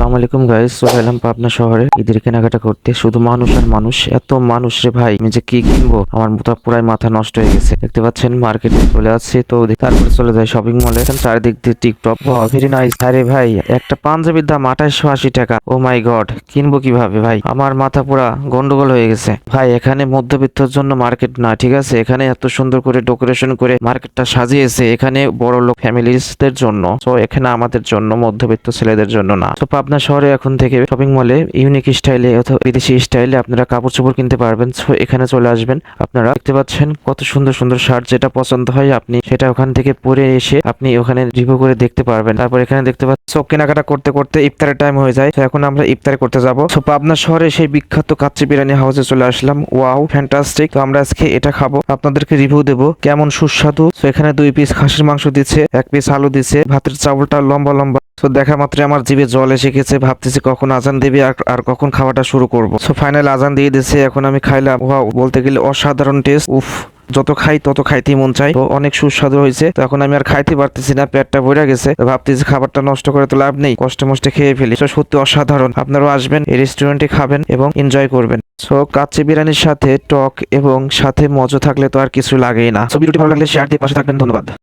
আসসালামু আলাইকুম গাইস, চলে এলাম পাবনা শহরে ঈদের কেনাকাটা করতে। শুধু মানুষ আর মানুষ, এত মানুষ রে ভাই, আমি যে কি কিনবো আমার পুরাই মাথা নষ্ট হয়ে গেছে। দেখতে পাচ্ছেন মার্কেটে চলে আসছে, তো তারপরে চলে যায় শপিং মলে। চারিদিক দিয়ে টিকটক, ভেরি নাইস। আরে ভাই, একটা পাঞ্জাবির দাম 2880 টাকা। ও মাই গড, কিনবো কিভাবে ভাই? আমার মাথা পুরা গন্ডগোল হয়ে গেছে ভাই। এখানে মধ্যবিত্তর জন্য মার্কেট না, ঠিক আছে? এখানে এত সুন্দর করে ডেকোরেশন করে মার্কেটটা সাজিয়েছে, এখানে বড় লোক ফ্যামিলিসদের জন্য। তো এখানে আমাদের জন্য, মধ্যবিত্ত ছেলেদের জন্য না। তো পাবনা শহরে এখন থেকে শপিং মলে ইউনিক স্টাইলে অথবা বিদেশি স্টাইলে আপনারা কাপড় চোপড় কিনতে পারবেন। তো এখানে চলে আসবেন। আপনারা দেখতে পাচ্ছেন কত সুন্দর সুন্দর শার্ট, যেটা পছন্দ হয় আপনি সেটা ওখান থেকে পরে এসে আপনি ওখানে রিভিউ করে দেখতে পারবেন। তারপর এখানে দেখতে পাচ্ছেন সব কেনাকাটা করতে করতে ইফতারের টাইম হয়ে যায়। তো এখন আমরা ইফতার করতে যাব। তো পাবনা শহরে সেই বিখ্যাত কাচ্চি বিরিয়ানি হাউসে চলে আসলাম। Wow, fantastic. তো আমরা আজকে এটা খাবো, আপনাদেরকে রিভিউ দেবো কেমন সুস্বাদু। তো এখানে 2 পিস খাসির মাংস দিচ্ছে, 1 পিস আলু দিচ্ছে, ভাতের চাউলটা লম্বা লম্বা। তো দেখা মাত্র আমার জিভে জল এসে গেছে, ভাবতেছি কখন আজান দেবে আর কখন খাওয়াটা শুরু করব। সো ফাইনাল আজান দিয়ে দিয়েছে, এখন আমি খাইলাম। ওয়াও, বলতে গেলে অসাধারণ টেস্ট। উফ, যত খাই তত খাইতেই মন চাই। তো অনেক সুস্বাদু হয়েছে। তো এখন আমি আর খাইতে পারতেছি না, পেটটা ভরে গেছে। তো ভাবতেছি খাবারটা নষ্ট করে তো লাভ নেই, কষ্টে মষ্টে খেয়ে ফেলি। তো সত্যি অসাধারণ। আপনারাও আসবেন, এই রেস্টুরেন্টে খাবেন এবং এনজয় করবেন। সো কাচ্চি বিরিয়ানির সাথে টক এবং সাথে মজা থাকলে তো আর কিছু লাগেই না। সো ভিডিওটি ভালো লাগলে শেয়ার দিয়ে পাশে থাকবেন। ধন্যবাদ।